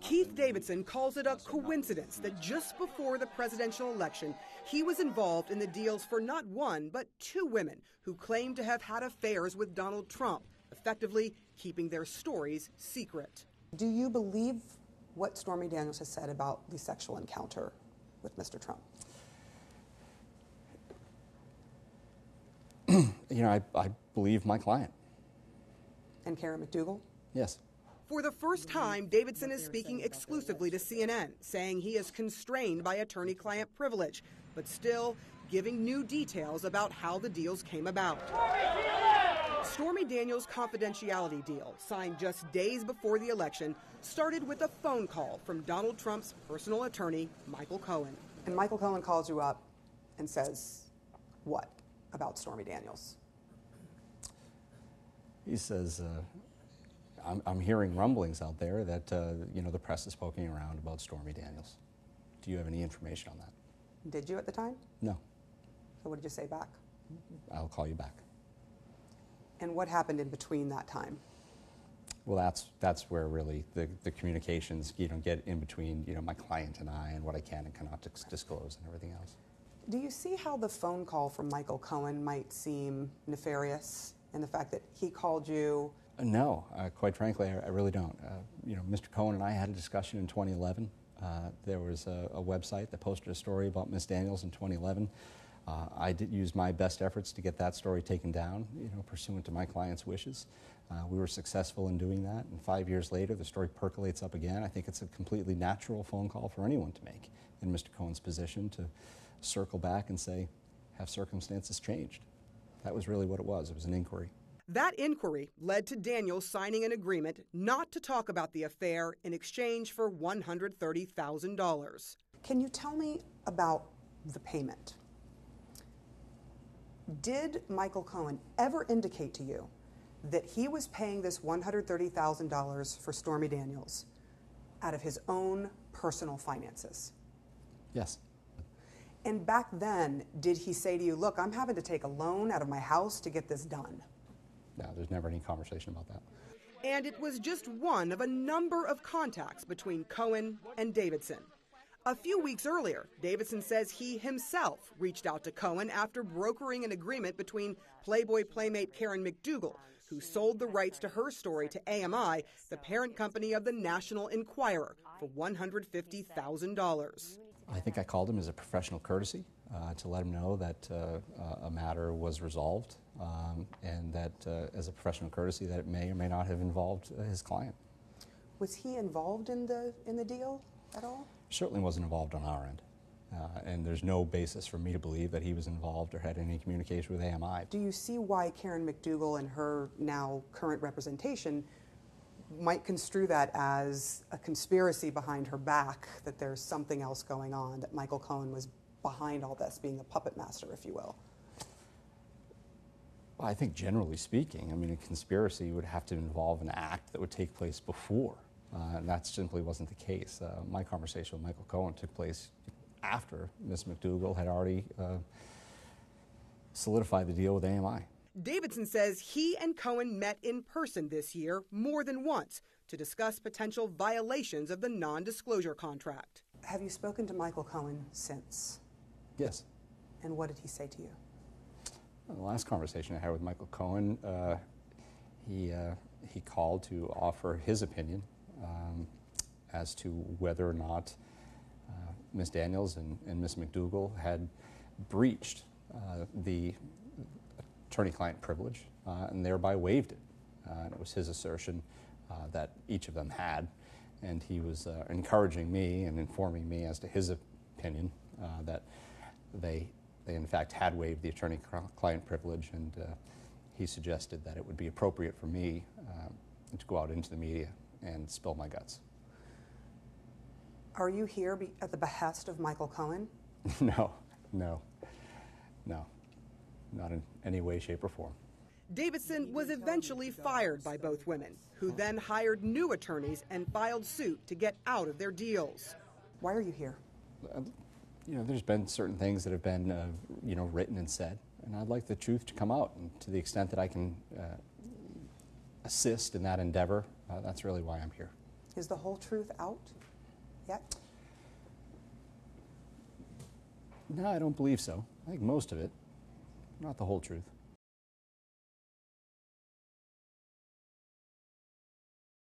Keith Davidson calls it a coincidence that just before the presidential election, he was involved in the deals for not one, but two women who claimed to have had affairs with Donald Trump, effectively keeping their stories secret. Do you believe what Stormy Daniels has said about the sexual encounter with Mr. Trump? I believe my client. And Karen McDougal? Yes. For the first time, Davidson is speaking exclusively to CNN, saying he is constrained by attorney-client privilege, but still giving new details about how the deals came about. Stormy Daniels' confidentiality deal, signed just days before the election, started with a phone call from Donald Trump's personal attorney, Michael Cohen. And Michael Cohen calls you up and says what about Stormy Daniels? He says, I'm hearing rumblings out there that, the press is poking around about Stormy Daniels. Do you have any information on that? Did you at the time? No. So what did you say back? I'll call you back. And what happened in between that time? Well, that's where really the communications, get in between, my client and I, and what I can and cannot disclose and everything else. Do you see how the phone call from Michael Cohen might seem nefarious in the fact that he called you? No, quite frankly, I really don't. Mr. Cohen and I had a discussion in 2011. There was a website that posted a story about Ms. Daniels in 2011. I did use my best efforts to get that story taken down, pursuant to my client's wishes. We were successful in doing that, and 5 years later, the story percolates up again. I think it's a completely natural phone call for anyone to make in Mr. Cohen's position, to circle back and say, have circumstances changed? That was really what it was. It was an inquiry. That inquiry led to Daniels signing an agreement not to talk about the affair in exchange for $130,000. Can you tell me about the payment? Did Michael Cohen ever indicate to you that he was paying this $130,000 for Stormy Daniels out of his own personal finances? Yes. And back then, did he say to you, look, I'm having to take a loan out of my house to get this done? No, there's never any conversation about that. And it was just one of a number of contacts between Cohen and Davidson. A few weeks earlier, Davidson says he himself reached out to Cohen after brokering an agreement between Playboy playmate Karen McDougal, who sold the rights to her story to AMI, the parent company of the National Enquirer, for $150,000. I think I called him as a professional courtesy to let him know that a matter was resolved, and that as a professional courtesy that it may or may not have involved his client. Was he involved in the deal at all? Certainly wasn't involved on our end, and there's no basis for me to believe that he was involved or had any communication with AMI. Do you see why Karen McDougal and her now current representation might construe that as a conspiracy behind her back, that there's something else going on, that Michael Cohen was behind all this, being a puppet master, if you will? Well, I think generally speaking, a conspiracy would have to involve an act that would take place before, and that simply wasn't the case. My conversation with Michael Cohen took place after Ms. McDougal had already solidified the deal with AMI. Davidson says he and Cohen met in person this year more than once to discuss potential violations of the non-disclosure contract. Have you spoken to Michael Cohen since? Yes. And what did he say to you? Well, the last conversation I had with Michael Cohen, he called to offer his opinion as to whether or not Ms. Daniels and Ms. McDougal had breached the attorney-client privilege and thereby waived it. And it was his assertion that each of them had, and he was encouraging me and informing me as to his opinion that they in fact had waived the attorney-client privilege, and he suggested that it would be appropriate for me to go out into the media and spill my guts. Are you here at the behest of Michael Cohen? No, not in any way, shape, or form. Davidson was eventually fired by both women, who then hired new attorneys and filed suit to get out of their deals. Why are you here? There's been certain things that have been, written and said, and I'd like the truth to come out. And to the extent that I can assist in that endeavor, that's really why I'm here. Is the whole truth out yet? No, I don't believe so. I think most of it, not the whole truth.